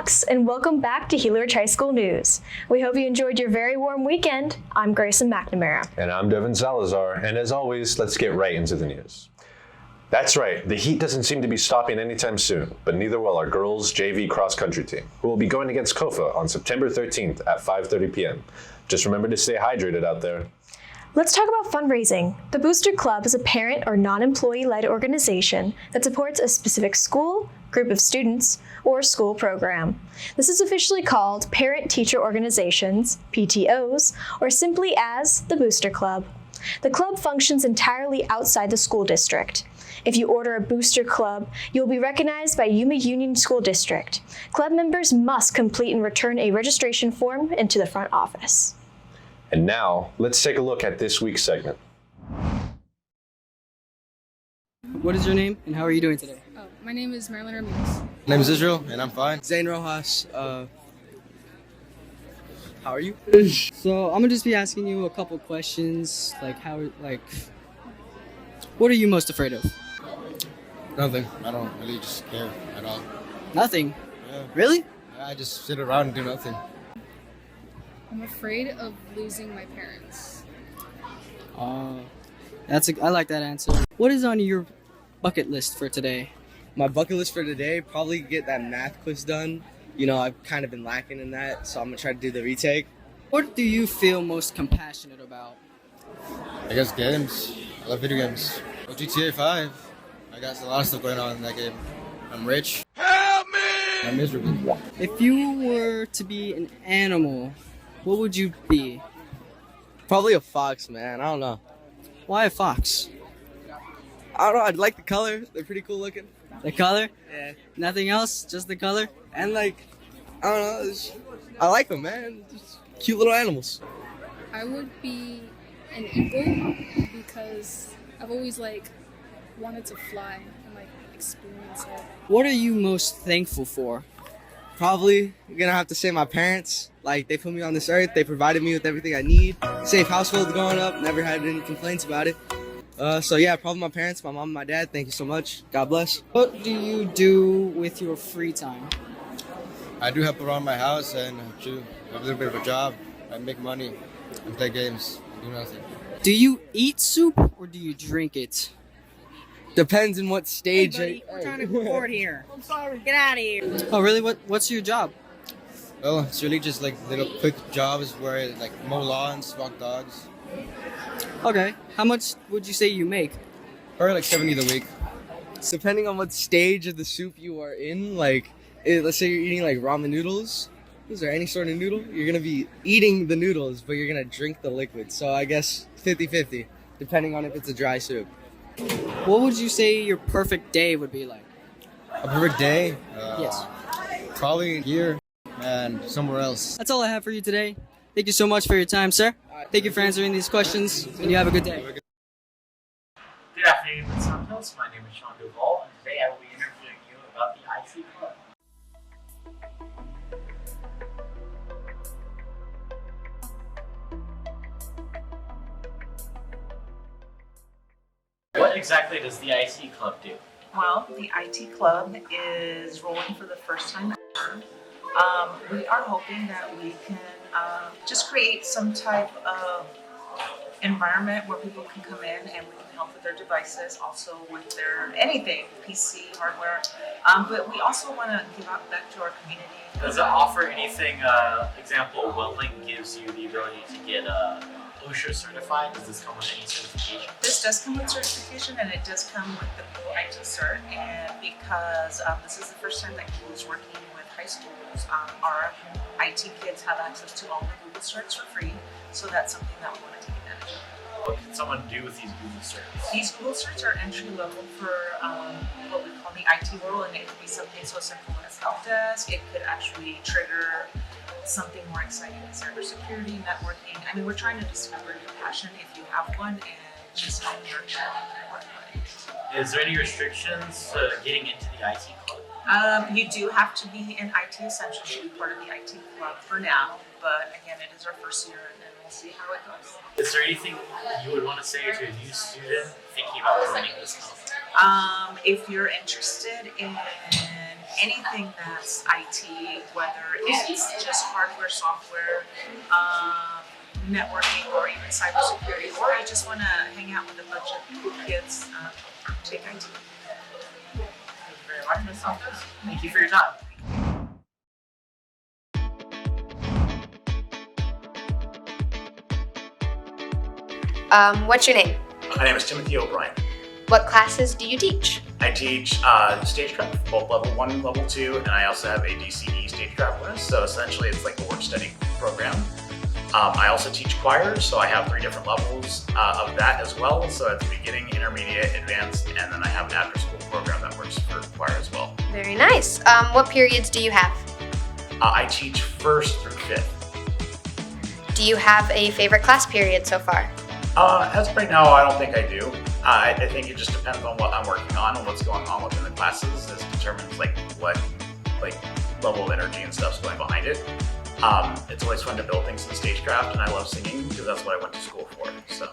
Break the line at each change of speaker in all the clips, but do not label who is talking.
Hawks, and welcome back to Helix High School News. We hope you enjoyed your very warm weekend. I'm Grayson McNamara.
And I'm Devin Salazar, and as always, let's get right into the news. That's right, the heat doesn't seem to be stopping anytime soon, but neither will our girls' JV cross-country team, who will be going against Kofa on September 13th at 5:30 p.m. Just remember to stay hydrated out there.
Let's talk about fundraising. The Booster Club is a parent or non-employee-led organization that supports a specific school, group of students, or school program. This is officially called Parent-Teacher Organizations, PTOs, or simply as the Booster Club. The club functions entirely outside the school district. If you order a Booster Club, you'll be recognized by Yuma Union School District. Club members must complete and return a registration form into the front office.
And now, let's take a look at this week's segment.
What is your name and how are you doing today?
Oh, my name is Marilyn Ramirez.
My name is Israel, and I'm fine.
Zane Rojas. How are you? So I'm gonna just be asking you a couple questions, what are you most afraid of?
Nothing. I don't really just care at all.
Nothing.
Yeah.
Really?
I just sit around and do nothing.
I'm afraid of losing my parents.
I like that answer. What is on your bucket list for today?
My bucket list for today, probably get that math quiz done. You know, I've kind of been lacking in that, so I'm gonna try to do the retake.
What do you feel most compassionate about?
I guess games. I love video games. GTA 5. I got a lot of stuff going on in that game. I'm rich. Help me! I'm miserable.
If you were to be an animal, what would you be?
Probably a fox, man. I don't know.
Why a fox?
I don't know. I like the color. They're pretty cool looking.
The color?
Yeah.
Nothing else? Just the color?
And I don't know. I like them, man. Just cute little animals.
I would be an eagle because I've always wanted to fly and experience it.
What are you most thankful for?
Probably gonna have to say my parents. They put me on this earth. They provided me with everything I need. Safe household growing up. Never had any complaints about it. So yeah, probably my parents, my mom, and my dad. Thank you so much. God bless.
What do you do with your free time?
I do help around my house and do a little bit of a job. I make money and play games and do nothing.
Do you eat soup or do you drink it?
Depends on what stage.
Hey, buddy, we're trying to record here. I'm sorry. Get out of here.
Oh, really? What's your job?
Well, it's really just little quick jobs where I mow lawns, walk dogs.
Okay. How much would you say you make?
Or 70 a week.
Depending on what stage of the soup you are in, let's say you're eating ramen noodles. Is there any sort of noodle? You're gonna be eating the noodles, but you're gonna drink the liquid. So I guess 50-50, depending on if it's a dry soup.
What would you say your perfect day would be like?
A perfect day?
Yes.
Probably here and somewhere else.
That's all I have for you today. Thank you so much for your time, sir. Thank you for answering these questions, and you have a good day.
Good afternoon, Santos. My name is Sean Duval, and today I will be interviewing you about the IT Club. What exactly does the IT Club do?
Well, the IT Club is rolling for the first time ever. We are hoping that we can just create some type of environment where people can come in and we can help with their devices, also with their anything, PC, hardware. But we also want to give out back to our community.
Does it offer anything? Example, welding gives you the ability to get OSHA certified. Does this come with any certification?
This does come with certification, and it does come with the full IT cert. And because this is the first time that Google is working with high schools, our IT kids have access to all the Google certs for free. So that's something that we want to take advantage of.
What can someone do with these Google certs?
These Google certs are entry level for what we call the IT world, and it could be something so simple as help desk. It could actually trigger something more exciting in cybersecurity, networking. I mean, we're trying to discover your passion if you have one and just help nurture it.
Is there any restrictions getting into the IT Club?
You do have to be in IT Essentials to be part of the IT Club for now, but again, it is our first year and we'll see how it goes.
Is there anything you would want to say to a new student thinking about joining this club?
If you're interested in anything that's IT, whether it's just hardware, software, networking, or even cybersecurity, or you just want to hang out with a bunch of cool kids, take IT.
Thank you very much, Ms. Santos. Thank you for your time.
What's your name?
My name is Timothy O'Brien.
What classes do you teach?
I teach stagecraft, both level 1 and level 2, and I also have a DCE stagecraft class, so essentially it's like a work study program. I also teach choir, so I have 3 different levels of that as well. So it's beginning, intermediate, advanced, and then I have an after-school program that works for choir as well.
Very nice. What periods do you have?
I teach 1st through 5th.
Do you have a favorite class period so far?
As of right now, I don't think I do. I think it just depends on what I'm working on and what's going on within the classes. This determines what level of energy and stuff's going behind it. It's always fun to build things in stagecraft, and I love singing because that's what I went to school for. So,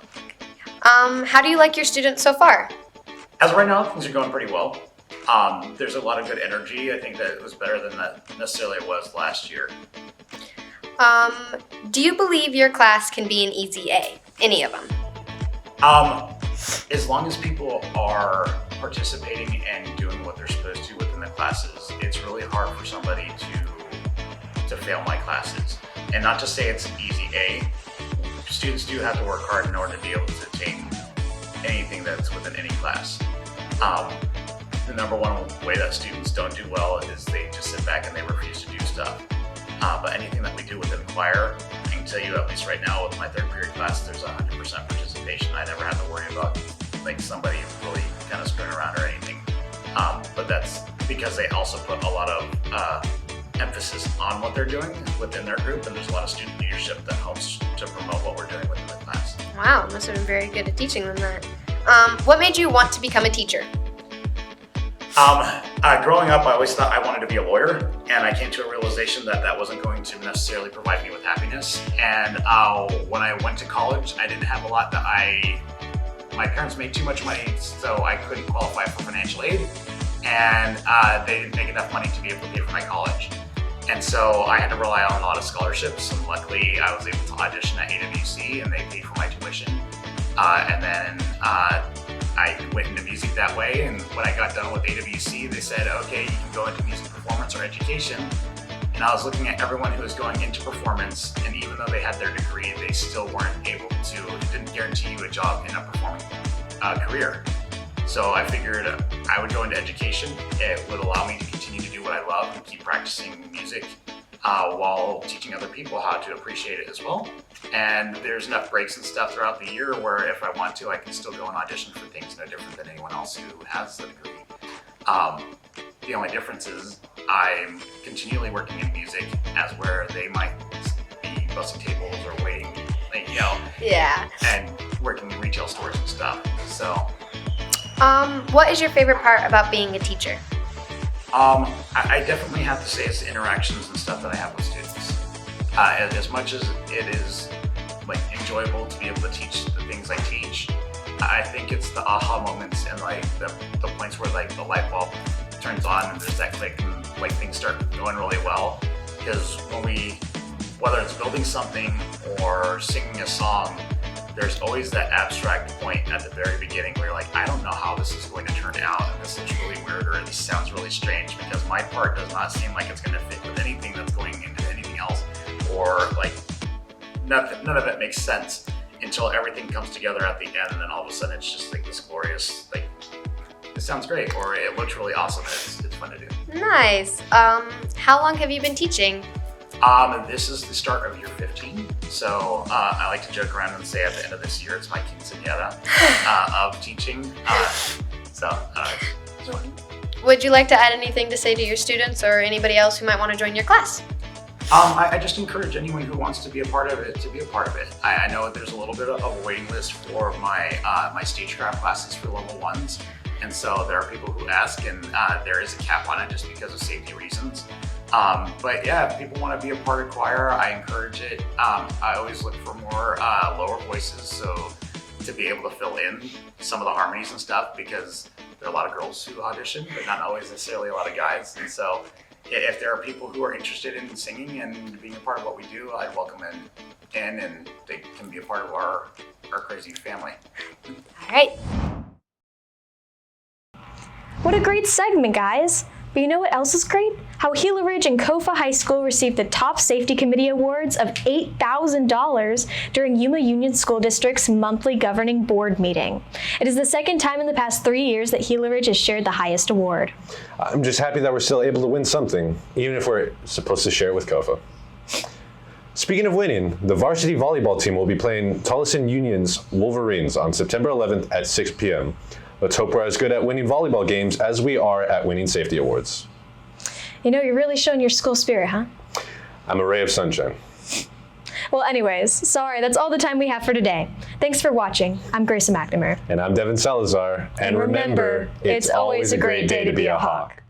how do you like your students so far?
as of right now, things are going pretty well. There's a lot of good energy. I think that it was better than that necessarily it was last year.
Do you believe your class can be an easy A? Any of them?
As long as people are participating and doing what they're supposed to within the classes, it's really hard for somebody to fail my classes. And not to say it's an easy A. Students do have to work hard in order to be able to take anything that's within any class. The number one way that students don't do well is they just sit back and they refuse to do stuff. But anything that we do within choir, I can tell you at least right now with my 3rd period class, there's 100% participation. I never had to worry about somebody really kind of screwing around or anything. But that's because they also put a lot of emphasis on what they're doing within their group, and there's a lot of student leadership that helps to promote what we're doing within the class.
Wow, must have been very good at teaching them that. What made you want to become a teacher?
Growing up, I always thought I wanted to be a lawyer, and I came to a realization that that wasn't going to necessarily provide me with happiness. And when I went to college, I didn't have a lot my parents made too much money, so I couldn't qualify for financial aid, and they didn't make enough money to be able to pay for my college. And so I had to rely on a lot of scholarships, and luckily I was able to audition at AWC, and they paid for my tuition. And then I went into music that way, and when I got done with AWC, they said, okay, you can go into music performance or education. And I was looking at everyone who was going into performance, and even though they had their degree, they still weren't able to, it didn't guarantee you a job in a performing career. So I figured I would go into education. It would allow me to continue to do what I love and keep practicing music while teaching other people how to appreciate it as well. And there's enough breaks and stuff throughout the year where if I want to, I can still go and audition for things no different than anyone else who has the degree. The only difference is I'm continually working in music as where they might be bussing tables or waiting,
Yeah.
and working in retail stores and stuff. So,
what is your favorite part about being a teacher?
I definitely have to say it's the interactions and stuff that I have with students. As much as it is enjoyable to be able to teach the things I teach, I think it's the aha moments and the points where the light bulb turns on and there's that click and things start going really well. Because whether it's building something or singing a song, there's always that abstract point at the very beginning where you're I don't know how this is going to turn out, and this looks really weird, or this sounds really strange, because my part does not seem like it's going to fit with anything that's going into anything else, or none of it makes sense until everything comes together at the end, and then all of a sudden it's just this glorious, it sounds great, or it looks really awesome. It's fun to do.
Nice. How long have you been teaching?
This is the start of year 15, so I like to joke around and say at the end of this year it's my quinceañera of teaching. It's fun.
Would you like to add anything to say to your students or anybody else who might want to join your class?
I just encourage anyone who wants to be a part of it to be a part of it. I know there's a little bit of a waiting list for my stagecraft classes for level 1s, and so there are people who ask, and there is a cap on it just because of safety reasons. But yeah, if people want to be a part of choir, I encourage it. I always look for more lower voices, so to be able to fill in some of the harmonies and stuff, because there are a lot of girls who audition, but not always necessarily a lot of guys. And so if there are people who are interested in singing and being a part of what we do, I'd welcome them in, and they can be a part of our crazy family.
All right.
What a great segment, guys! But you know what else is great? How Gila Ridge and Kofa High School received the Top Safety Committee Awards of $8,000 during Yuma Union School District's monthly governing board meeting. It is the second time in the past 3 years that Gila Ridge has shared the highest award.
I'm just happy that we're still able to win something, even if we're supposed to share it with Kofa. Speaking of winning, the varsity volleyball team will be playing Tolleson Union's Wolverines on September 11th at 6 p.m. Let's hope we're as good at winning volleyball games as we are at winning safety awards.
You know, you're really showing your school spirit, huh?
I'm a ray of sunshine.
Well, anyways, sorry, that's all the time we have for today. Thanks for watching. I'm Grayson McNamara.
And I'm Devin Salazar.
And remember, it's always a great day to be a Hawk.